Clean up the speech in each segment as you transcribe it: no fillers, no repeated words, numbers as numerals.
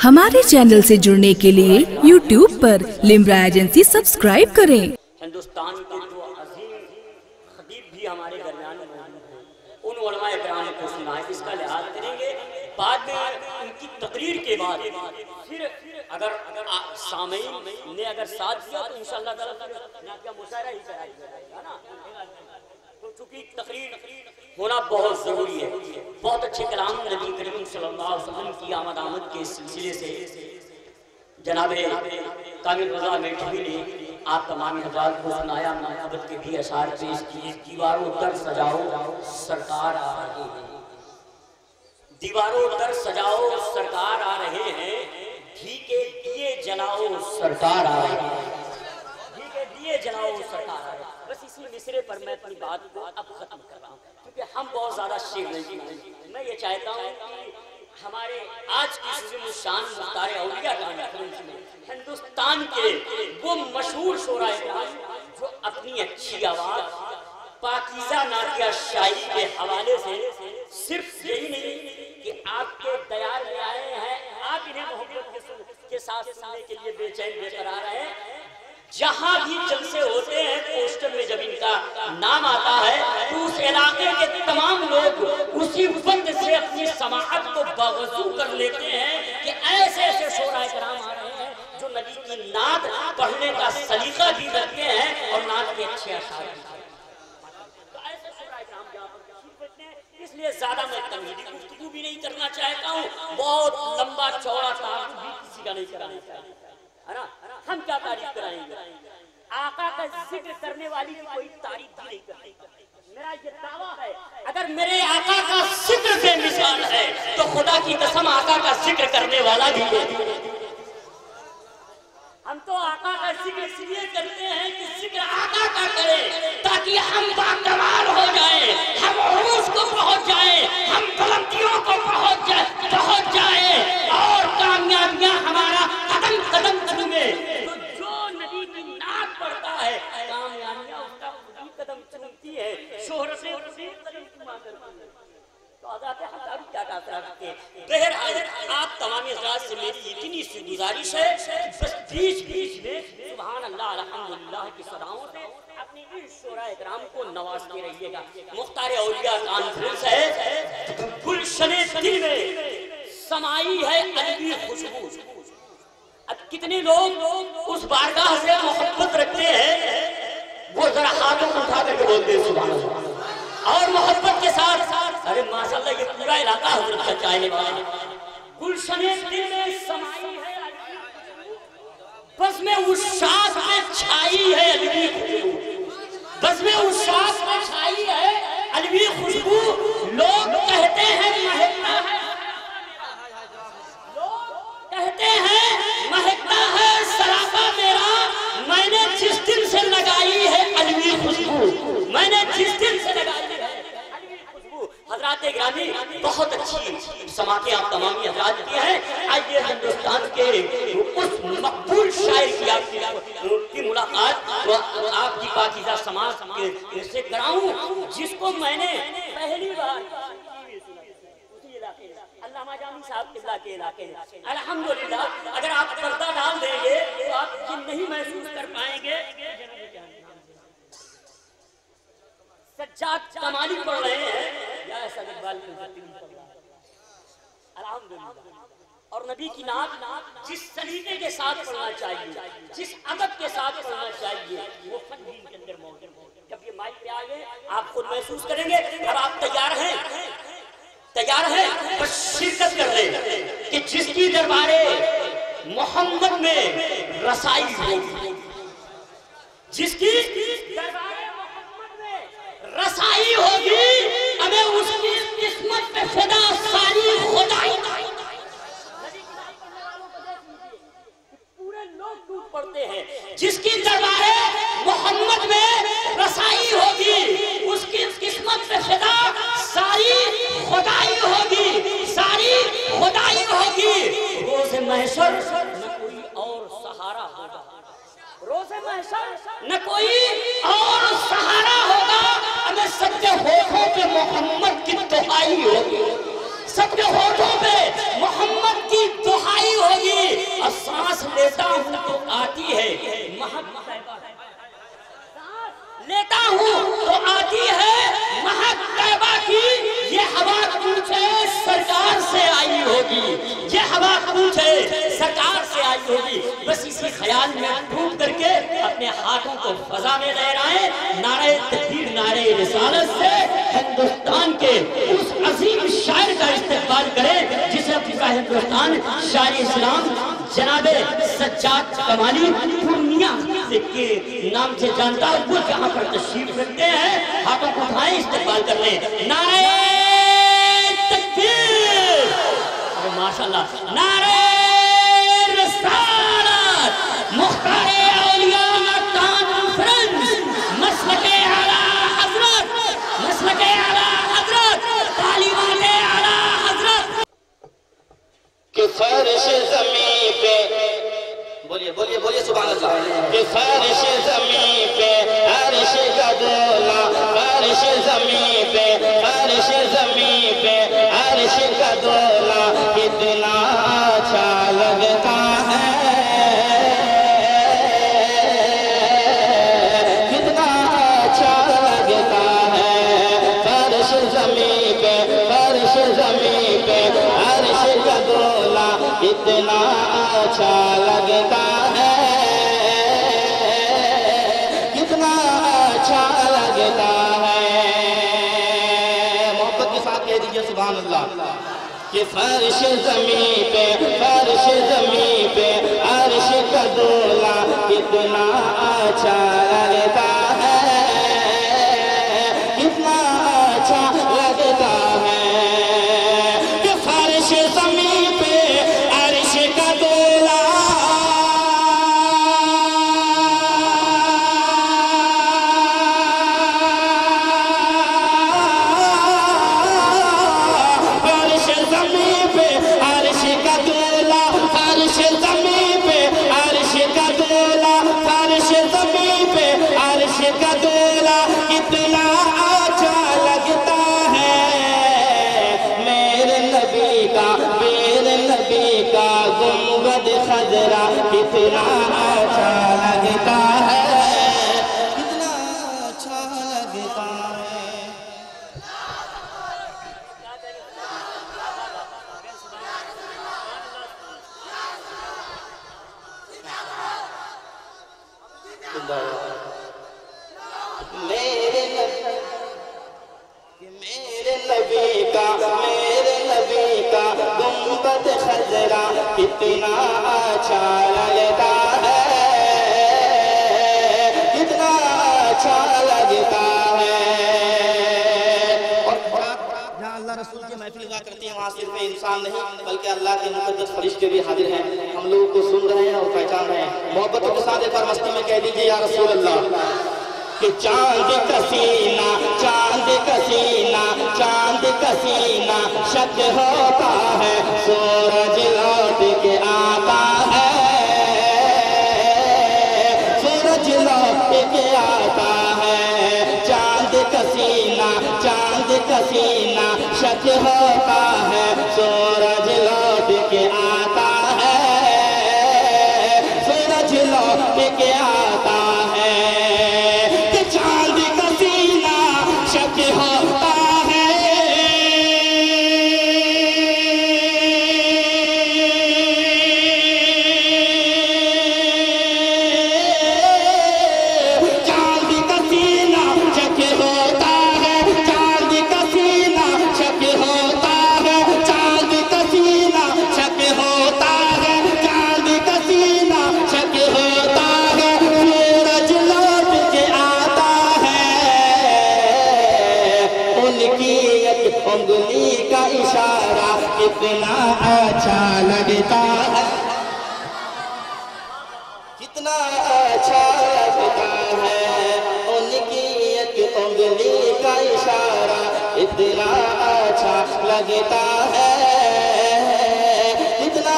हमारे चैनल से जुड़ने के लिए YouTube पर लिम्रा एजेंसी सब्सक्राइब करें। हिंदुस्तान के दो अजीम खतीब भी हमारे दरमियान मौजूद हैं, उन उलमाए किराम को सुना है, इसका लिहाज करेंगे। बाद में उनकी तकरीर के बाद फिर अगर सामीन ने अगर साथ दिया तो इंशाअल्लाह ताला मुशायरा ही कराएगा ना, तो चूंकि तकरीर होना बहुत जरूरी है। बहुत अच्छे कलाम नबी करीम सल्लल्लाहु अलैहि वसल्लम की आमद के सिलसिले से जनाब कामिल रज़ा मेठवी ने आप तमाम हज़रात को सुनाया, मोहब्बत के भी अशार पेश किए। दीवारों दर सजाओ सरकार आ रहे हैं, दीवारों दर सजाओ सरकार आ रहे हैं, घी के दिए जलाओ सरकार आ रहे हैं, घी के दिए जलाओ सरकार आ रहे हैं। बस इसी मिसरे पर मैं अपनी बात को अब खत्म कर रहा हूँ, क्योंकि हम बहुत ज्यादा शेर नहीं हैं। मैं ये चाहता हूँ कि हमारे आज की शान मुख्तार औलिया कॉन्फ्रेंस में हिंदुस्तान के वो मशहूर शोराए जो अपनी अच्छी आवाज पाकीज़ा नातिया शायरी के हवाले से सिर्फ यही नहीं कि आपके दयाल में आए हैं, आप इन्हें मोहब्बत के साथ सुनने के लिए बेचैन बेकरार हैं। जहां भी जलसे होते हैं पोस्टर में जब इनका नाम आता है तो उस इलाके के तमाम लोग उसी वक्त से अपनी समाअत को बावजू कर लेते हैं कि ऐसे ऐसे शोराए किराम आ रहे हैं जो नबी की नात पढ़ने का सलीका भी रखते हैं और नात के अच्छे अशार भी। तो ऐसे शोराए किराम यहाँ पर, इसलिए ज्यादा मैं तमहीदी गुफ्तगू भी नहीं करना चाहता हूँ, बहुत लंबा चौड़ा तारुफ भी किसी का नहीं कराना चाहिए, है ना। हम क्या तारीफ कराएंगे, आका का जिक्र करने वाली की कोई तारीफ भी नहीं करेंगे। मेरा ये दावा है, अगर मेरे आका का जिक्र बेमिसाल है तो खुदा की कसम आका का जिक्र करने वाला भी है। हम तो आका का जिक्र इसलिए करते हैं कि जिक्र आका का करें ताकि हम बाकमाल हो जाएं, हम उरूज को पहुंच जाएं, हम बुलंदियों को पहुंच जाएं और कामयाबियां हमारा कदम कदम में। तो जो नबी की नात पढ़ता है कामयाबियां उसका कदम चूमती है, शोहरत से कदम चूमा करती है। तो आजाद हतारी क्या कहता है, बहरहाल आप तमाम हज़रात से मेरी इतनी सी गुजारिश है, बस बीच बीच में सुभान अल्लाह अल्हम्दुलिल्लाह की सदाओं से अपनी इन शोराए किराम को नवाजते रहिएगा। मुख्तार औलिया कॉन्फ्रेंस है, गुलशने दिल में समाई है अलवी खुशबू। अब कितने लोग उस बारगाह से मोहब्बत रखते हैं, वो जरा हाथों को उठा करके बोलते हैं सुभान अल्लाह, और मोहब्बत के साथ अरे माशाअल्लाह ये पूरा इलाका हजरत का चाहने वाला है। गुलशने दिल में समाई है बस में उस शाख में छाई है अलवी खुशबू, बस में उस शाख में छाई है अलवी खुशबू। लोग कहते हैं महकता है, लोग कहते हैं महकता है सरापा मेरा, मैंने जिस दिन से लगाई है अलवी खुशबू, मैंने जिस दिन से लगाई है हज़रात गिरामी। बहुत अच्छी समाते आप तमामी हज़रात किए हैं। आइए हिंदुस्तान के उस मकबूल शायर की मुलाकात आपकी पाकीज़ा समाज से कराऊं जिसको मैंने पहली बार उसी इलाके अल्लामा जामी साहब किबला के इलाके में। अल्हम्दुलिल्लाह अगर आप पर्दा डाल देंगे तो आप ये नहीं महसूस कर पाएंगे सज्जाद कमाली पढ़ रहे हैं या ऐसा अल्हम्दुलिल्लाह। और नबी की नात जिस सलीके के साथ पढ़ना चाहिए, जिस अदब के साथ पढ़ना चाहिए, वो फन दीन के अंदर मौजूद है। जब ये माइक पे आ गए आप खुद महसूस करेंगे। अब आप तैयार हैं, तैयार हैं, बस शिरकत कर लें कि जिसकी दरबारे मोहम्मद में रसाई होगी, जिसकी दरबारे रसाई होगी, हमें उसकी किस्मत पे फिदा सारी खुदाई। पूरे लोग टूट पड़ते हैं, जिसकी दरबारे मोहम्मद में रसाई होगी उसकी किस्मत पे फिदा सारी खुदाई होगी, सारी खुदाई होगी। रोज़े महशर न कोई और सहारा होगा, रोज़े महशर न कोई और सहारा होगा, हमें सबके होठों पे मोहम्मद की दुहाई होगी, सबके होठों पे मोहम्मद की दुहाई होगी। लेता हूँ तो आती है महक तैबा, लेता हूँ तो आती है महक तैबा की। ये हवा पूछे सरकार से आई होगी, ये हवा पूछे सरकार से आई होगी। बस इसी ख्याल में डूब करके अपने हाथों को फजा में लहराएं, नारे तकबीर नारे रिसालत से हिंदुस्तान के उस अजीम शायर का इस्तेमाल करें जिसे पूरा हिंदुस्तान शायर इस्लाम जनाबे सज्जाद कमाली पूर्णिया के नाम से जानता है। वो जहाँ पर तशरीफ रखते हैं, हाथों को उठाएं, इस्तेमाल कर लें। नारे तकबीर, अरे माशाल्लाह, नारे रिसालत, मुख्तारे औलिया कॉन्फ्रेंस, मसलके आला हजरत, मसलके आला हजरत, तालिबाने आला हजरत। कि फर्श ज़मीं पे, बोलिए बोलिए बोलिए सुभान अल्लाह। कि फर्श ज़मीं पे अर्श का दोला, फर्श ज़मीं पे, फर्श ज़मीं पे अर्श का दोला, कितना अच्छा लगता है, कितना अच्छा लगता है। फर्श ज़मीं पे, फर्श ज़मीं पे अर्श का दोला, कितना अच्छा लगता है, कितना अच्छा लगता है। मोहब्बत के साथ कह दीजिए सुभान अल्लाह। कि फर्श ज़मीं पे, फर्श ज़मीं पे अर्श का दोला, कितना अच्छा लगता है, कितना अच्छा लगता है। कि फर्श ज़मीं पे अर्श का दोला, फर्श ज़मीं पे अर्श का दोला, फर्श ज़मीं पे अर्श का दोला, फर्श ज़मीं पे अर्श का दोला, कितना अच्छा लगता है। मेरे नबी का, मेरे नबी का गुंबद खजरा, कितना अच्छा लगता है, कितना अच्छा लगता है। मेरे नबी का, मेरे नबी का गुंबद खजरा, कितना अच्छा लगता है, कितना अच्छा लगता है। और जहाँ अल्लाह रसूल की महफिल हुआ करती है, वहाँ सिर्फ इंसान नहीं बल्कि अल्लाह के मुक़द्दस फरिश्ते भी हाजिर हैं। हम लोगों को सुन रहे हैं और पहचान रहे हैं। मोहब्बतों के साथ एक बार मस्ती में कह दीजिए या रसूल अल्लाह। कि चांद कसीना, चांद कसीना, चांद कसीना शक होता है, सूरज लौट के आता है, सूरज लौट के आता है। चांद कसीना, चांद कसीना शक होता है, सूरज लौट के आता है, सूरज लौट के आता है। चांद का सीना शक होता है, चांद का सीना शक होता है, चांद का सीना शक होता है, चांद का सीना शक होता है, चांद का सीना शक होता है। सूरज लौट के आता है, उनकी एक उंगली का इशारा कितना अच्छा लगता है, कितना अच्छा लगता है। उनकी एक उंगली का इशारा कितना अच्छा लगता है, कितना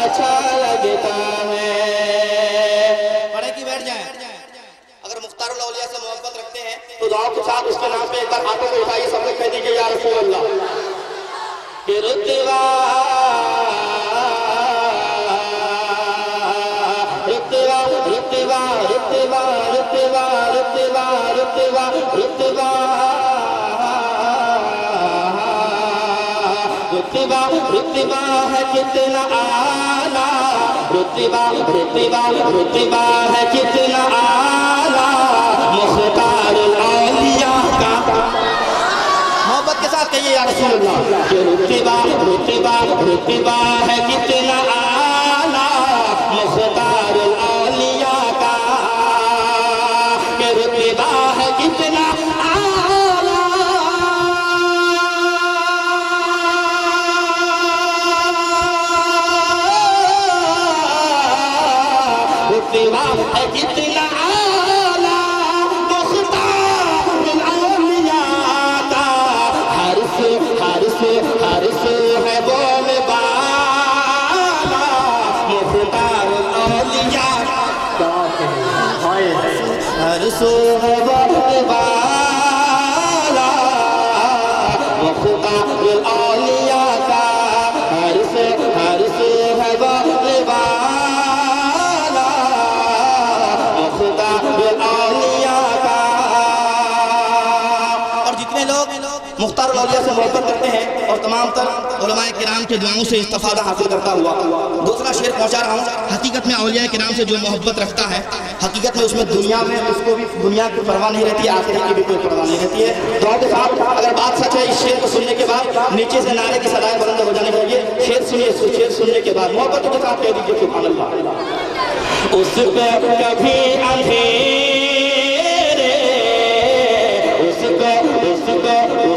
अच्छा लगता है। पढ़े कि बैठ जाए। अगर मुख्तारुल औलिया से मोहब्बत रखते हैं तो दुआ के साथ उसके नाम पे एक बार हाथों को उठाइए, सब लोग कह दीजिए या रसूल अल्लाह। कि रुतबा رتبہ رتبہ رتبہ ہے کتنا اعلیٰ رتبہ رتبہ رتبہ ہے کتنا اعلیٰ مختار الاولیاء کا محبت کے ساتھ کہیے یا رسول اللہ کہ رتبہ رتبہ رتبہ ہے کتنا اعلیٰ مختار الاولیاء کا کہ رتبہ ہے کتنا رتبہ ہے کتنا اعلیٰ مختار الاولیاء کا ہر سے ہے بول بالا مختار الاولیاء کا ہر سو ہے بول بالا مختار الاولیاء کا ہر سے ہے بول بالا مختار الاولیاء سے محبت کرتے ہیں اور تمام تر علماء کرام کے دعاؤں سے استفادہ حاصل کرتا ہوا دوسرا شعر پہنچا رہا ہوں حقیقت میں اولیاء کرام سے جو محبت رکھتا ہے حقیقت میں اس میں دنیا میں اس کو بھی دنیا کی پرواہ نہیں رہتی آخرت کی بھی کوئی پرواہ نہیں رہتی ہے دعا کے ساتھ اگر بات سچ ہے اس شعر کو سننے کے بعد نیچے سے نعرے کی صدائیں بلند ہو جانے چاہیے شعر سنیے شعر سننے کے بعد محبت کے ساتھ کہہ دیجیے سبحان اللہ اس کو کبھی اندھیرے اس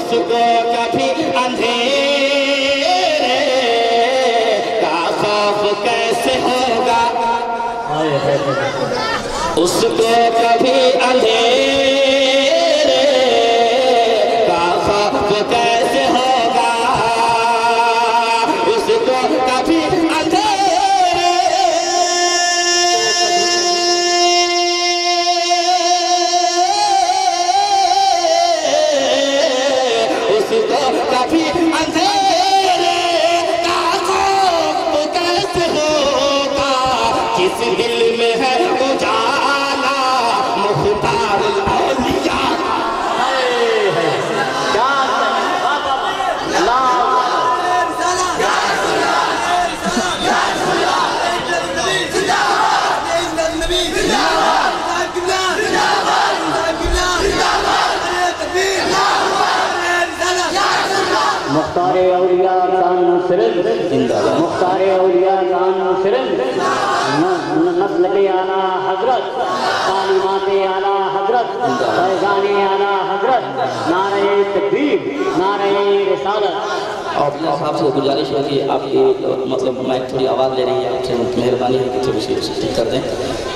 کو کبھی اندھیرے کا خوف کیسے ہوگا اس کو کبھی اندھیرے کا خوف کیسے ہوگا اس کو کبھی اندھیرے کبھی اندھیرے کا خوف کیسے ہوگا کس دل میں ہے اجالا مختار الاولیاء مختار اولیاء کان نصرت مختار اولیاء کان نصرت نسل کے اعلیٰ حضرت تعلیمات اعلیٰ حضرت فیضان اعلیٰ حضرت نعرہ تکبیر نعرہ رسالت اور صاحب سے گزارش ہے کہ آپ کی مطلب مائک تھوڑی آواز لے رہی ہے آپ سے مہربانی ہے کہ تھوڑی سی ٹھیک کر دیں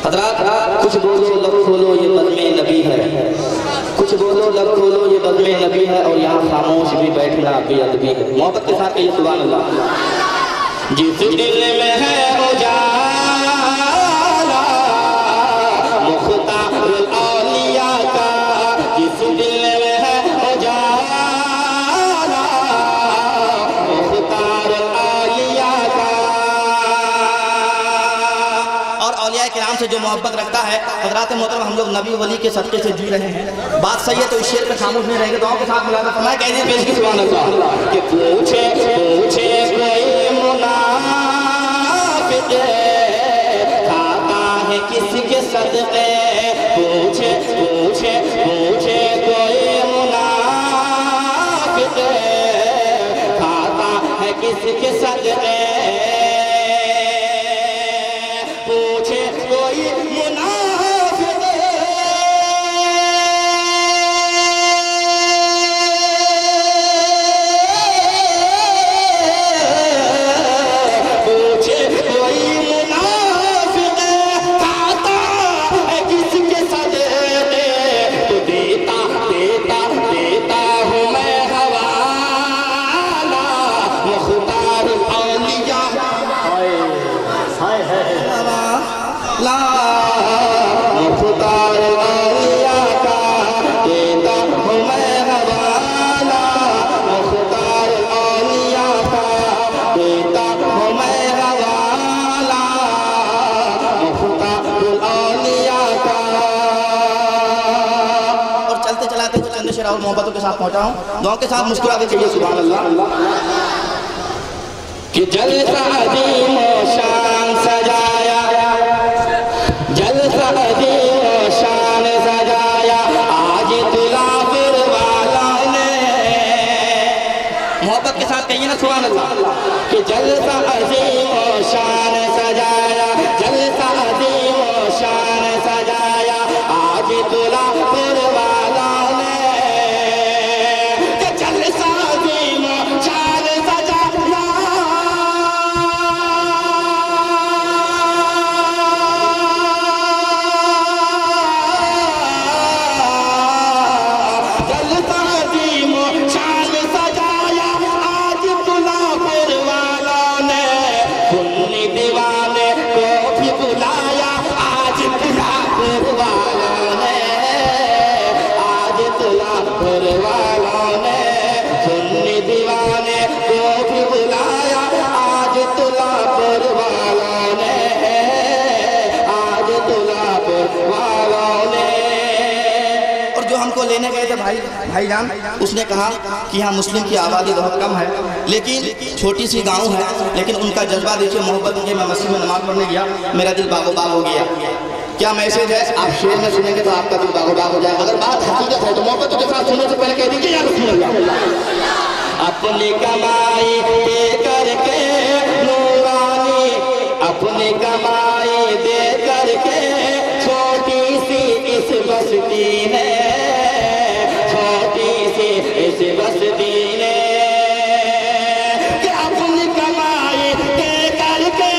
حضرات کچھ بولو لب کھولو یہ بزم نبی ہے کچھ بولو لب کھولو یہ بزم نبی ہے اور یہاں خاموش بھی بیٹھنا بے ادبی ہے محبت کے ساتھ کہیے سبحان اللہ جس دل میں ہے اجالا مختار الاولیاء کا جس دل میں ہے اجالا مختار الاولیاء کا اور اولیاء کرام سے جو محبت رکھتا ہے حضرات محترم ہم لوگ نبی ولی کے صدقے سے جی رہے ہیں بات صحیح ہے تو اس شعر پہ خاموش نہیں رہیں گے دعاؤں کے ساتھ ملاقات فرمائے کہہ دیجیے پیش کی سبحان اللہ کہ پوچھے کوئی منافق کھاتا ہے کس کے صدقے پوچھے کوئی منافق کھاتا ہے کس کے صدقے پوچھے کوئی منافق پوچھے کوئی منافق کھاتا ہے کس کے صدقے تو دیتا ہوں میں حوالہ مختار الاولیاء لا مختار الاولیاء کا دیتا ہوں میں حوالہ مختار الاولیاء کا دیتا ہوں میں حوالہ مختار الاولیاء کا اور چلتے چلاتے کچھ چند शेर और मोहब्बतों के साथ पहुंचा हूँ। दुआओं के साथ मुस्कुरा के चाहिए सुभान अल्लाह। कि जलसा अजीम शान सजाया, जलसा अजीम शान सजाया, आज तुला फिर वाला ने। मोहब्बत के साथ कहिए ना सुभान अल्लाह। कि जलसा अजीम शान सजाया, जलसा अजीम शान सजाया, आज तुला फिर वाला ने। कि जलसा अजीम शान सजाया, जलसा अजीम शान सजाया, आज तुला फिर वाला ने। सुन्नी दीवाने को भी बुलाया, आज तुला फिर वाला ने, आज तुला फिर वाला ने। सुन्नी दीवाने को भी बुलाया, आज तुला फिर वाला ने, आज तुला फिर वाला ने। और जो हमको लेने गए थे भाईजान, उसने कहा कि यहाँ मुस्लिम की आबादी बहुत कम है, लेकिन छोटी सी गांव है, लेकिन उनका जज्बा देखिए, मोहब्बत के। मैं मस्जिद में नमाज पढ़ने गया, मेरा दिल बागो बाग हो गया। क्या मैसेज है? आप शेर में सुनेंगे तो आपका दिल बागो बाग हो जाएगा। अगर बात हकीकत है तो मोहब्बत के साथ सुनने से पहले कह दीजिए या रसूल अल्लाह। अपनी कमाई दे करके नूरानी, अपनी कमाई दे करके छोटी सी इस बस्ती ने, छोटी सी इस बस्ती ने। कि अपनी कमाई दे करके,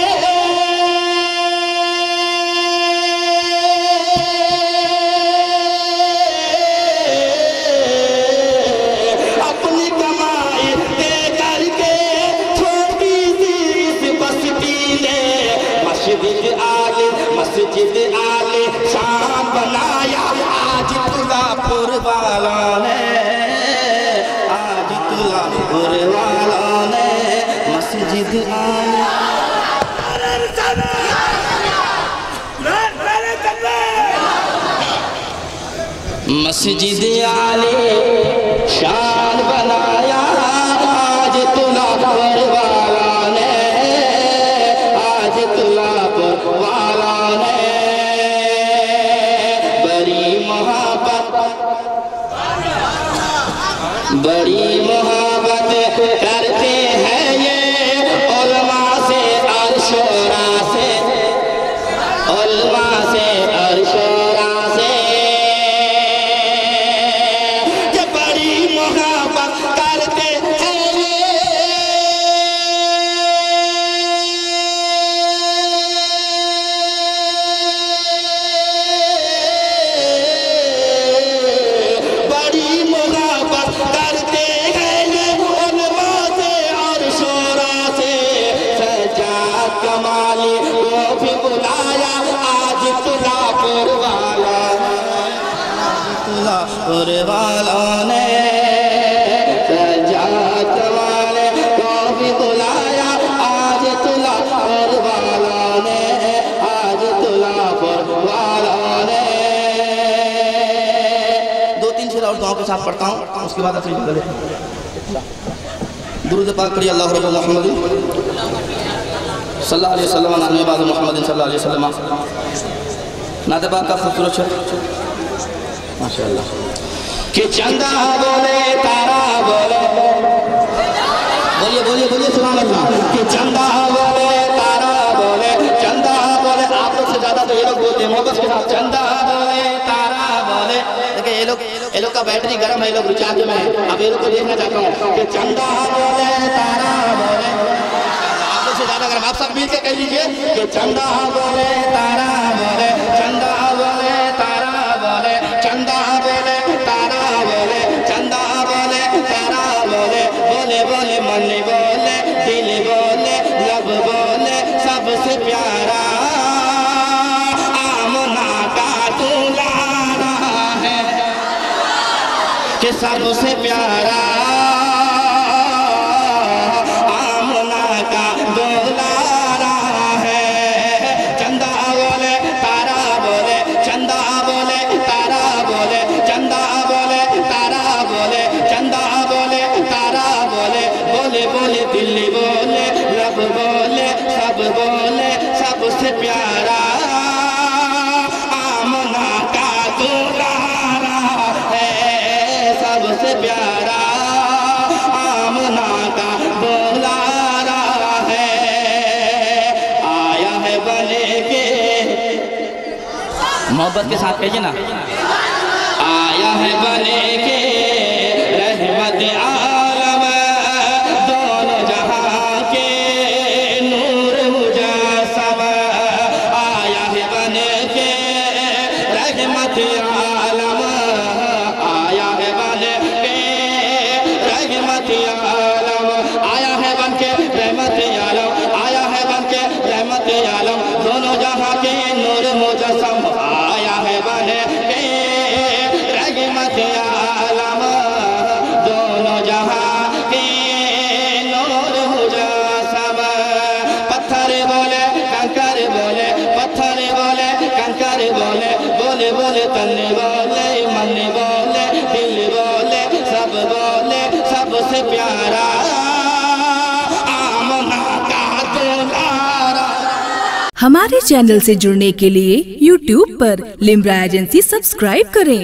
अपनी कमाई दे करके छोटी सी इस बस्ती ने। मस्जिद आले शान बनाया, आज तुलापुर वाला ने, आज तुलापुर वाला ने। मस्जिद आले मस्जिद आले शान बनाया, आज तुलापुर वाला ने, आज तुलापुर वाला ने। बड़ी मोहब्बत करते हैं ये उलमा से और शोरा से, उलमा से और शोरा से। कि बड़ी मोहब्बत करते हैं ये, बड़ी मोहब्बत करते हैं ये उलमा से और शोरा से। सज्जाद कमाली को भी बुलाया, आज तुलापुर वाला, आज तुलापुर वाला ने। सज्जाद कमाली को भी बुलाया, आज तुलापुर वाला ने, आज तुलापुर वाला ने। दो तीन शेर और दुआओं के साथ पढ़ता हूँ, उसके बाद आपसे चले। दुरूद पाक पढ़िए, अल्लाह रब्बुल मोहम्मद सल्लल्लाहु अलैहि वसल्लम, नाम बाद मोहम्मद सल्लल्लाहु अलैहि वसल्लम। नाते पाक का खूबसूरत शेर माशाअल्लाह। कि चंदा बोले तारा बोले, बोलिए बोलिए बोलिए सुभान अल्लाह। कि चंदा बोले तारा बोले, चंदा बोले। आप लोग से ज्यादा तो ये लोग बोलते हैं मोहब्बत के साथ। चंदा बोले तारा बोले। देखिए ये लोग का बैटरी गर्म है, ये लोग रिचार्ज में है। अब ये लोग को देखना चाहता हूँ। कि चंदा बोले तारा बोले, आप लोग से ज्यादा गर्म। आप सब मिल के कह लीजिए कि चंदा बोले तारा बोले, चंदा बोले तारा बोले, चंदा बोले तारा बोले, चंदा बोले तारा बोले। बोले बोले मन बोले, दिल बोले, लब बोले, सबसे प्यारा आमना का दुलारा है। कि सबसे प्यारा आमना का दुलारा है। चंदा बोले तारा बोले, चंदा बोले तारा बोले, चंदा बोले तारा प्यारा आमना का दुलारा है, सबसे प्यारा आमना का दुलारा है। आया है बने के, मोहब्बत के साथ कहिए ना, आया है बने के रहमत आलम, दोनों जहां के नूर मुजस्सम। आया है बने के रहमत आलम, आया है बने के रहमत आलम, आया है बन के रहमत आलम, आया है बन के रहमत आलम, दोनों जहां के नूर मुजस्सम। आया है बने के रहमत आलम, दोनों जहां के नूर मुजस्सम। पत्थर बोले कंकर बोले, पत्थर बोले कंकर बोले, बोले बोले तन बोले मन बोले दिल बोले, सब बोले सबसे प्यारा आमना का दुलारा। हमारे चैनल से जुड़ने के लिए YouTube पर लिम्रा एजेंसी सब्सक्राइब करें।